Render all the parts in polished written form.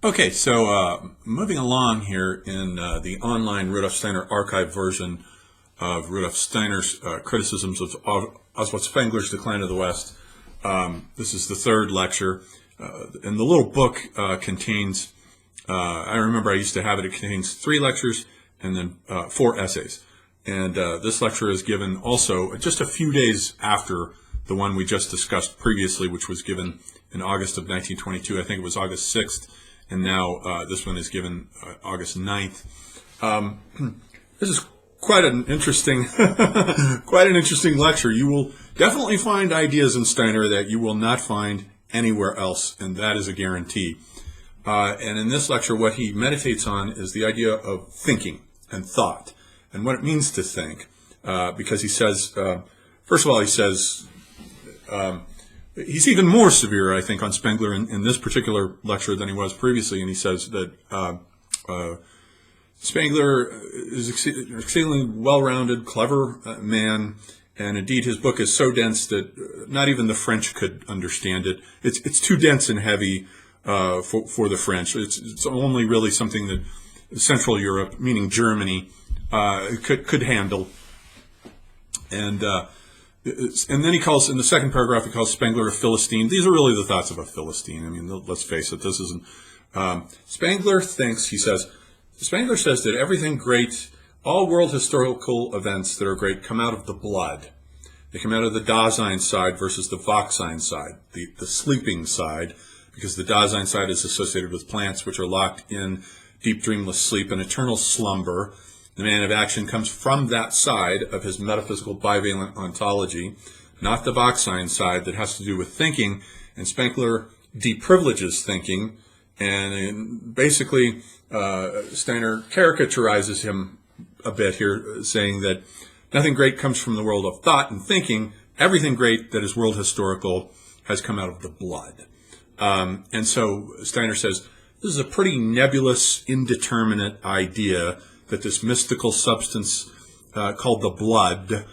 Okay, so moving along here in the online Rudolf Steiner archive version of Rudolf Steiner's criticisms of Oswald Spengler's Decline of the West. This is the third lecture, and the little book contains, I remember I used to have it, it contains 3 lectures and then 4 essays. And this lecture is given also just a few days after the one we just discussed previously, which was given in August of 1922. I think it was August 6th. And now this one is given August 9th. This is quite an interesting, quite an interesting lecture. You will definitely find ideas in Steiner that you will not find anywhere else, and that is a guarantee. And in this lecture, what he meditates on is the idea of thinking and thought, and what it means to think. Because he says, first of all, he says. He's even more severe, I think, on Spengler in this particular lecture than he was previously, and he says that Spengler is an exceedingly well-rounded, clever man, and indeed his book is so dense that not even the French could understand it. It's too dense and heavy for the French. It's only really something that Central Europe, meaning Germany, could handle. And then he calls, in the second paragraph, he calls Spengler a Philistine. These are really the thoughts of a Philistine. I mean, let's face it, this isn't. Spengler thinks, Spengler says that everything great, all world historical events that are great come out of the blood. They come out of the Dasein side versus the Wachsein side, the sleeping side, because the Dasein side is associated with plants which are locked in deep dreamless sleep and eternal slumber. The man of action comes from that side of his metaphysical bivalent ontology, not the Wachsein side that has to do with thinking, and Spengler deprivileges thinking, and basically Steiner caricaturizes him a bit here, saying that nothing great comes from the world of thought and thinking. Everything great that is world historical has come out of the blood. And so Steiner says, this is a pretty nebulous, indeterminate idea that this mystical substance called the blood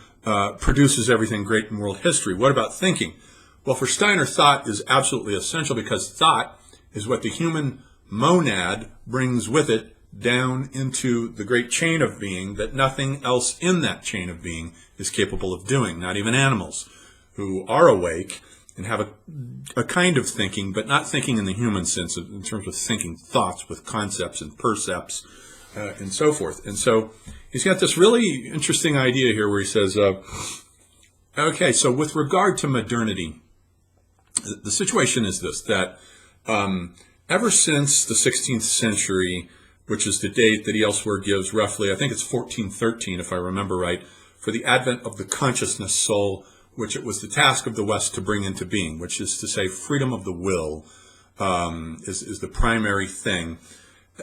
produces everything great in world history. What about thinking? Well, for Steiner, thought is absolutely essential, because thought is what the human monad brings with it down into the great chain of being that nothing else in that chain of being is capable of doing, not even animals who are awake and have a kind of thinking, but not thinking in the human sense, in terms of thinking thoughts with concepts and percepts, and so forth. And so he's got this really interesting idea here where he says, okay, so with regard to modernity, the situation is this, that ever since the 16th century, which is the date that he elsewhere gives roughly, I think it's 1413 if I remember right, for the advent of the consciousness soul, which it was the task of the West to bring into being, which is to say freedom of the will is the primary thing.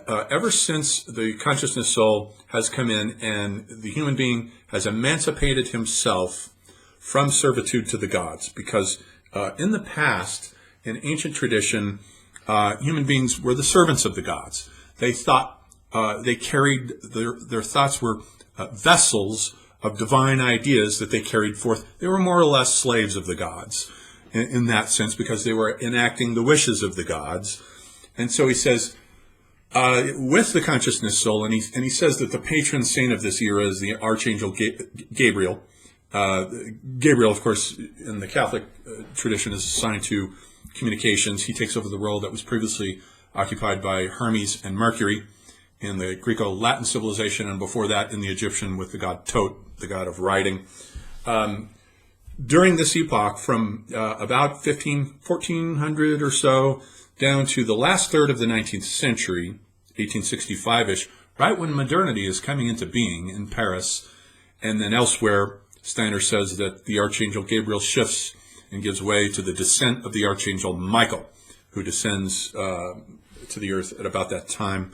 Ever since the consciousness soul has come in and the human being has emancipated himself from servitude to the gods, because in the past, in ancient tradition, human beings were the servants of the gods. They thought, they carried, their thoughts were vessels of divine ideas that they carried forth. They were more or less slaves of the gods in that sense, because they were enacting the wishes of the gods. And so he says, with the consciousness soul, and he says that the patron saint of this era is the Archangel Gabriel. Gabriel, of course, in the Catholic tradition is assigned to communications. He takes over the role that was previously occupied by Hermes and Mercury in the Greco-Latin civilization, and before that in the Egyptian with the god Tot, the god of writing. During this epoch, from about 1400 or so down to the last third of the 19th century, 1865-ish, right when modernity is coming into being in Paris, and then elsewhere, Steiner says that the Archangel Gabriel shifts and gives way to the descent of the Archangel Michael, who descends to the earth at about that time.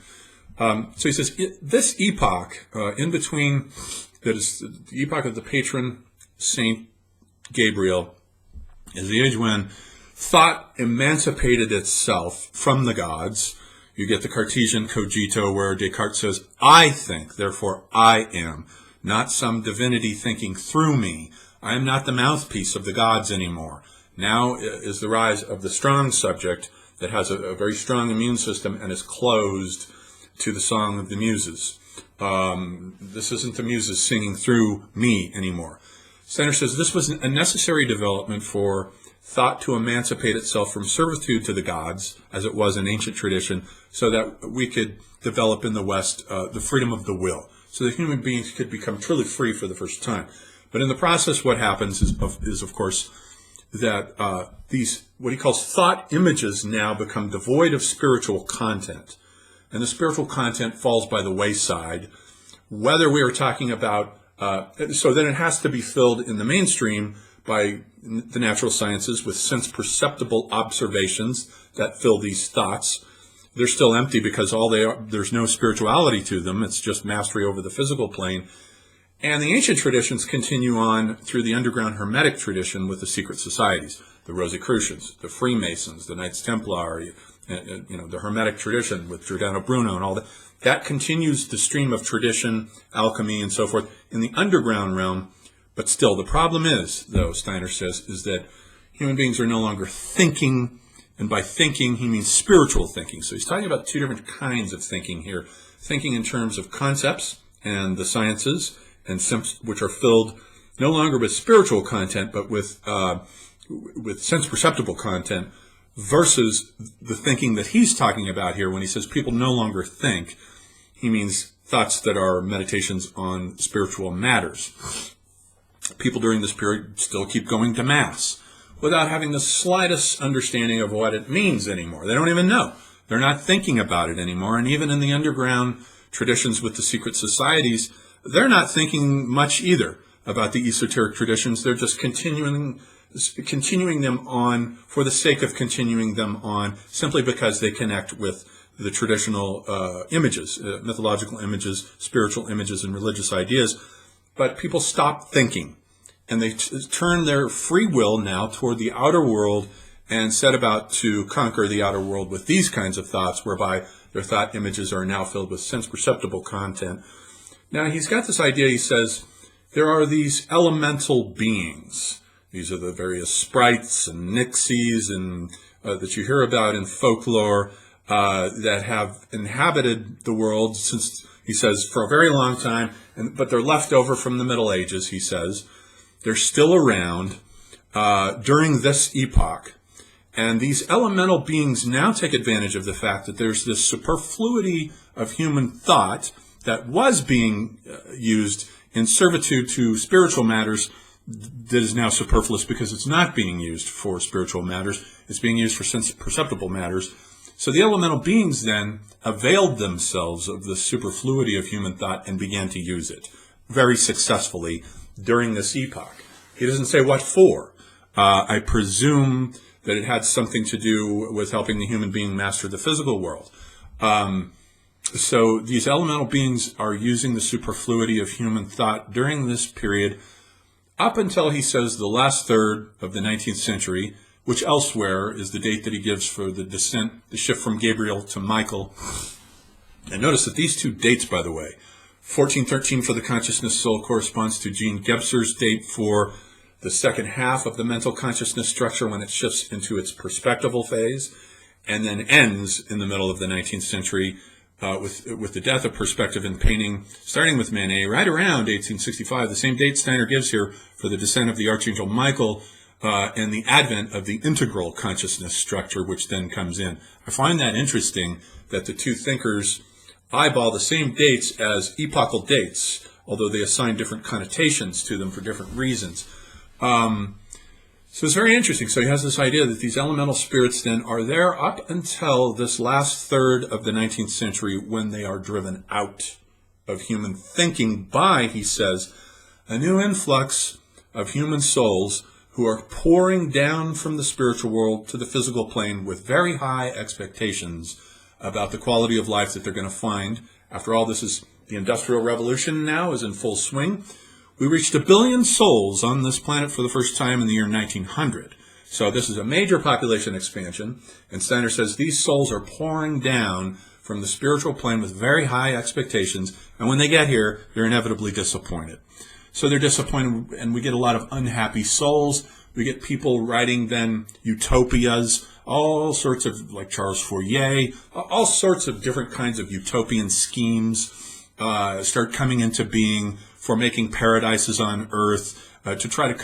So he says, this epoch, in between, that is the epoch of the patron saint Gabriel, is the age when thought emancipated itself from the gods. You get the Cartesian cogito, where Descartes says, I think, therefore I am, not some divinity thinking through me. I am not the mouthpiece of the gods anymore. Now is the rise of the strong subject that has a very strong immune system and is closed to the song of the muses. This isn't the muses singing through me anymore. Steiner says this was a necessary development for thought to emancipate itself from servitude to the gods, as it was in ancient tradition, so that we could develop in the West the freedom of the will, so that human beings could become truly free for the first time. But in the process, what happens is of course, that these, what he calls thought images, now become devoid of spiritual content. And the spiritual content falls by the wayside, whether we are talking about, so then it has to be filled in the mainstream by the natural sciences with sense-perceptible observations that fill these thoughts. They're still empty because there's no spirituality to them. It's just mastery over the physical plane. And the ancient traditions continue on through the underground Hermetic tradition with the secret societies, the Rosicrucians, the Freemasons, the Knights Templar, the Hermetic tradition with Giordano Bruno and all that. That continues the stream of tradition, alchemy, and so forth in the underground realm. But still, the problem is, though, Steiner says, is that human beings are no longer thinking, and by thinking, he means spiritual thinking. So he's talking about two different kinds of thinking here. Thinking in terms of concepts and the sciences, and which are filled no longer with spiritual content, but with sense-perceptible content, versus the thinking that he's talking about here when he says people no longer think. He means thoughts that are meditations on spiritual matters. People during this period still keep going to Mass without having the slightest understanding of what it means anymore. They don't even know. They're not thinking about it anymore. And even in the underground traditions with the secret societies, they're not thinking much either about the esoteric traditions. They're just continuing them on for the sake of continuing them on, simply because they connect with the traditional images, mythological images, spiritual images, and religious ideas. But people stop thinking, and they turn their free will now toward the outer world and set about to conquer the outer world with these kinds of thoughts, whereby their thought images are now filled with sense-perceptible content. Now, he's got this idea, he says, there are these elemental beings. These are the various sprites and nixies and that you hear about in folklore that have inhabited the world since, he says, for a very long time, but they're left over from the Middle Ages, he says. They're still around during this epoch. And these elemental beings now take advantage of the fact that there's this superfluity of human thought that was being used in servitude to spiritual matters that is now superfluous because it's not being used for spiritual matters. It's being used for sense-perceptible matters. So the elemental beings then availed themselves of the superfluity of human thought and began to use it very successfully during this epoch. He doesn't say what for. I presume that it had something to do with helping the human being master the physical world. So these elemental beings are using the superfluity of human thought during this period up until, he says, the last third of the 19th century, which elsewhere is the date that he gives for the descent, the shift from Gabriel to Michael. And notice that these two dates, by the way, 1413 for the consciousness soul corresponds to Jean Gebser's date for the second half of the mental consciousness structure when it shifts into its perspectival phase, and then ends in the middle of the 19th century with the death of perspective in painting, starting with Manet right around 1865, the same date Steiner gives here for the descent of the Archangel Michael and the advent of the integral consciousness structure, which then comes in. I find that interesting that the two thinkers eyeball the same dates as epochal dates, although they assign different connotations to them for different reasons. So it's very interesting. So he has this idea that these elemental spirits then are there up until this last third of the 19th century when they are driven out of human thinking by, he says, a new influx of human souls who are pouring down from the spiritual world to the physical plane with very high expectations about the quality of life that they're going to find. After all, this is the Industrial Revolution now is in full swing. We reached 1 billion souls on this planet for the first time in the year 1900. So this is a major population expansion. And Steiner says these souls are pouring down from the spiritual plane with very high expectations. And when they get here, they're inevitably disappointed. So they're disappointed, and we get a lot of unhappy souls. We get people writing then utopias all sorts of, like Charles Fourier, all sorts of different kinds of utopian schemes start coming into being for making paradises on earth, to try to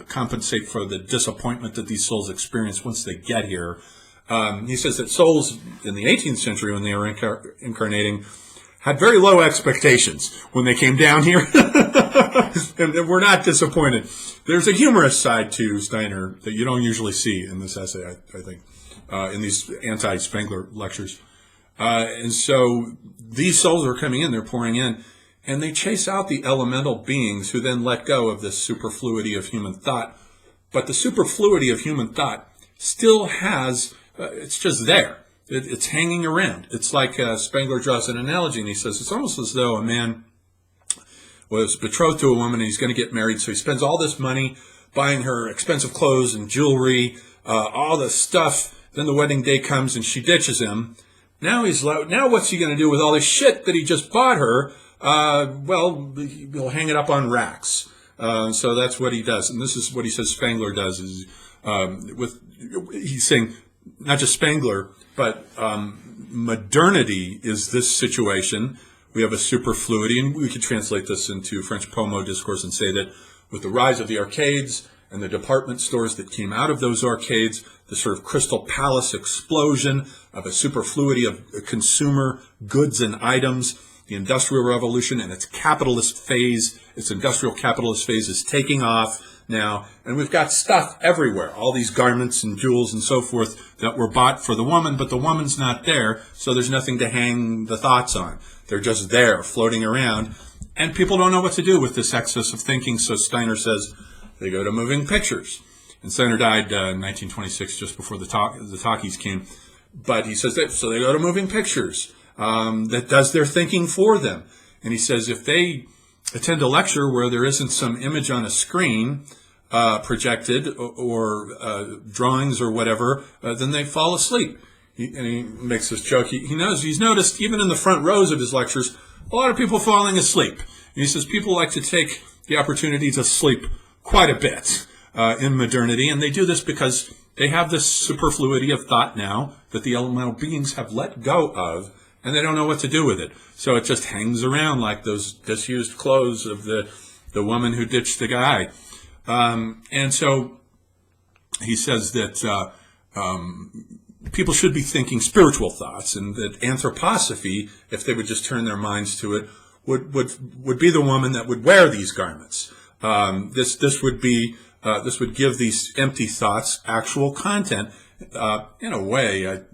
compensate for the disappointment that these souls experience once they get here. He says that souls in the 18th century, when they were incarnating, had very low expectations when they came down here, and were not disappointed. There's a humorous side to Steiner that you don't usually see in this essay, I think, in these anti-Spengler lectures. And so these souls are coming in, they're pouring in, and they chase out the elemental beings who then let go of this superfluity of human thought. But the superfluity of human thought still has, it's just there. It's hanging around. It's like Spengler draws an analogy, and he says it's almost as though a man was betrothed to a woman and he's going to get married, so he spends all this money buying her expensive clothes and jewelry, all this stuff. Then the wedding day comes and she ditches him. Now what's he going to do with all this shit that he just bought her? Well, he'll hang it up on racks. So that's what he does. And this is what he says Spengler does, is he's saying not just Spengler, but modernity is this situation. We have a superfluity, and we could translate this into French Pomo discourse and say that with the rise of the arcades and the department stores that came out of those arcades, the sort of Crystal Palace explosion of a superfluity of consumer goods and items, the Industrial Revolution and its capitalist phase, its industrial capitalist phase is taking off now, and we've got stuff everywhere, all these garments and jewels and so forth that were bought for the woman, but the woman's not there, so there's nothing to hang the thoughts on. They're just there, floating around, and people don't know what to do with this excess of thinking, so Steiner says they go to moving pictures. And Steiner died in 1926, just before the talkies came, but he says that, so they go to moving pictures. That does their thinking for them. And he says if they attend a lecture where there isn't some image on a screen projected or drawings or whatever, then they fall asleep. And he makes this joke. He's noticed even in the front rows of his lectures, a lot of people falling asleep. And he says people like to take the opportunity to sleep quite a bit in modernity, and they do this because they have this superfluity of thought now that the elemental beings have let go of, and they don't know what to do with it. So it just hangs around like those disused clothes of the woman who ditched the guy. And so he says that people should be thinking spiritual thoughts, and that anthroposophy, if they would just turn their minds to it, would be the woman that would wear these garments. This would give these empty thoughts actual content. In a way,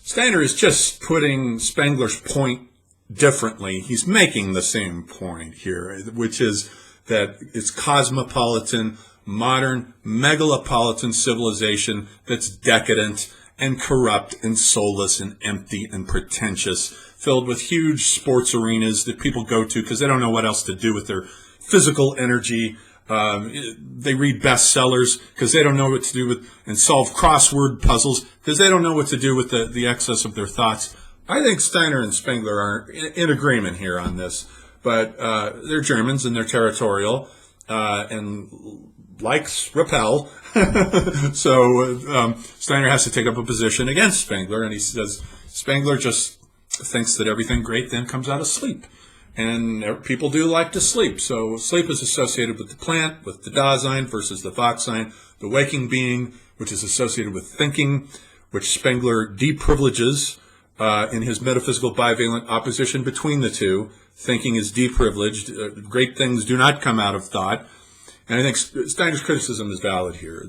Steiner is just putting Spengler's point differently. He's making the same point here, which is that it's cosmopolitan, modern, megalopolitan civilization that's decadent and corrupt and soulless and empty and pretentious, filled with huge sports arenas that people go to because they don't know what else to do with their physical energy. They read bestsellers because they don't know what to do with, and solve crossword puzzles because they don't know what to do with the excess of their thoughts. I think Steiner and Spengler are in agreement here on this, but they're Germans and they're territorial, and likes repel. So Steiner has to take up a position against Spengler, and he says Spengler just thinks that everything great then comes out of sleep. And people do like to sleep. So sleep is associated with the plant, with the Dasein versus the Wachsein, the waking being, which is associated with thinking, which Spengler deprivileges in his metaphysical bivalent opposition between the two. Thinking is deprivileged. Great things do not come out of thought. And I think Steiner's criticism is valid here.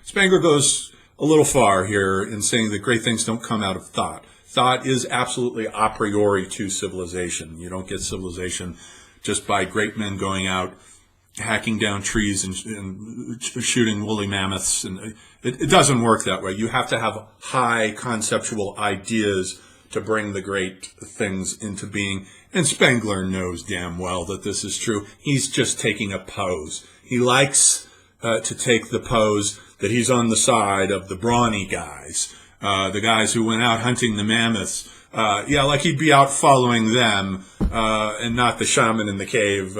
Spengler goes a little far here in saying that great things don't come out of thought. Thought is absolutely a priori to civilization. You don't get civilization just by great men going out, hacking down trees and shooting woolly mammoths. And it doesn't work that way. You have to have high conceptual ideas to bring the great things into being. And Spengler knows damn well that this is true. He's just taking a pose. He likes to take the pose that he's on the side of the brawny guys. The guys who went out hunting the mammoths, like he'd be out following them, and not the shaman in the cave,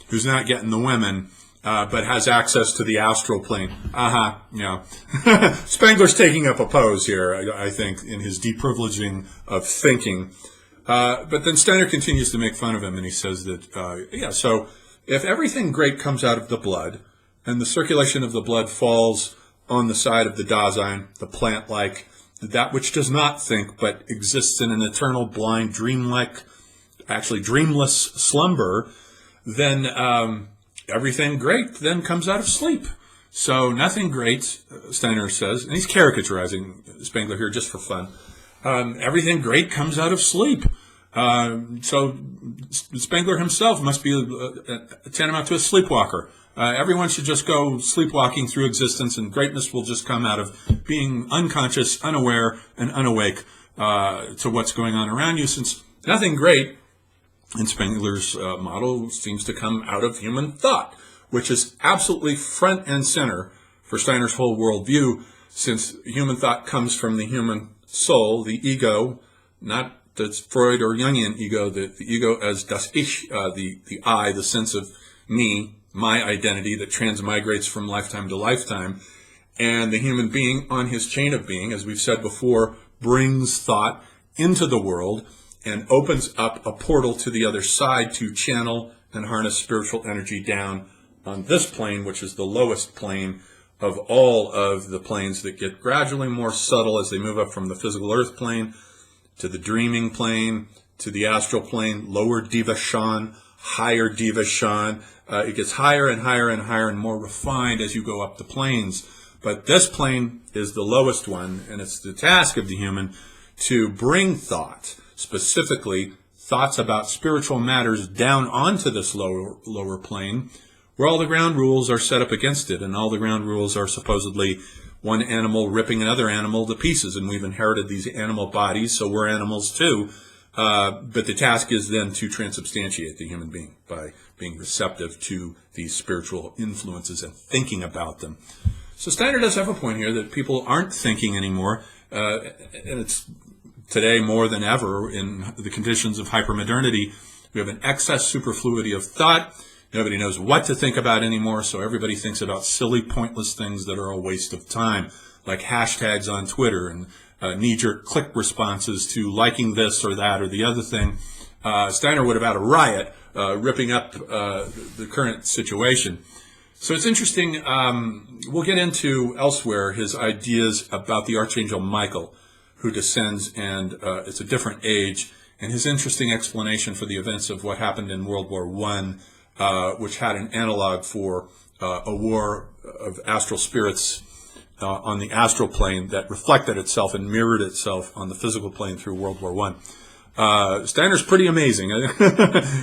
who's not getting the women, but has access to the astral plane. Spengler's taking up a pose here, I think, in his deprivileging of thinking. But then Steiner continues to make fun of him, and he says that, so if everything great comes out of the blood, and the circulation of the blood falls on the side of the Dasein, the plant-like, that which does not think, but exists in an eternal, blind, dreamless slumber, then everything great then comes out of sleep. So nothing great, Steiner says, and he's caricaturizing Spengler here just for fun. Everything great comes out of sleep. So Spengler himself must be tantamount to a sleepwalker. Everyone should just go sleepwalking through existence, and greatness will just come out of being unconscious, unaware, and unawake to what's going on around you, since nothing great in Spengler's model seems to come out of human thought, which is absolutely front and center for Steiner's whole worldview, since human thought comes from the human soul, the ego, not the Freud or Jungian ego, the ego as das Ich, the I, the sense of me, my identity that transmigrates from lifetime to lifetime. And the human being on his chain of being, as we've said before, brings thought into the world and opens up a portal to the other side to channel and harness spiritual energy down on this plane, which is the lowest plane of all of the planes that get gradually more subtle as they move up from the physical earth plane to the dreaming plane, to the astral plane, lower Divashan, higher Divashan. It gets higher and higher and higher and more refined as you go up the planes. But this plane is the lowest one, and it's the task of the human to bring thought, specifically thoughts about spiritual matters, down onto this lower plane, where all the ground rules are set up against it, and all the ground rules are supposedly one animal ripping another animal to pieces, and we've inherited these animal bodies, so we're animals too. But the task is then to transubstantiate the human being by being receptive to these spiritual influences and thinking about them. So Steiner does have a point here that people aren't thinking anymore, and it's today more than ever in the conditions of hypermodernity. We have an excess superfluity of thought. Nobody knows what to think about anymore, so everybody thinks about silly, pointless things that are a waste of time, like hashtags on Twitter and knee-jerk click responses to liking this or that or the other thing. Steiner would have had a riot ripping up the current situation. So it's interesting. We'll get into elsewhere his ideas about the Archangel Michael, who descends, and it's a different age, and his interesting explanation for the events of what happened in World War I, which had an analog for a war of astral spirits on the astral plane that reflected itself and mirrored itself on the physical plane through World War I. Steiner's pretty amazing.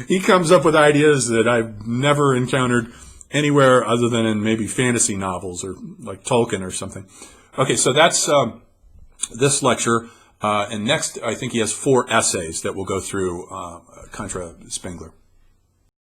He comes up with ideas that I've never encountered anywhere other than in maybe fantasy novels or like Tolkien or something. Okay, so that's this lecture. And next, I think he has 4 essays that we'll go through contra Spengler.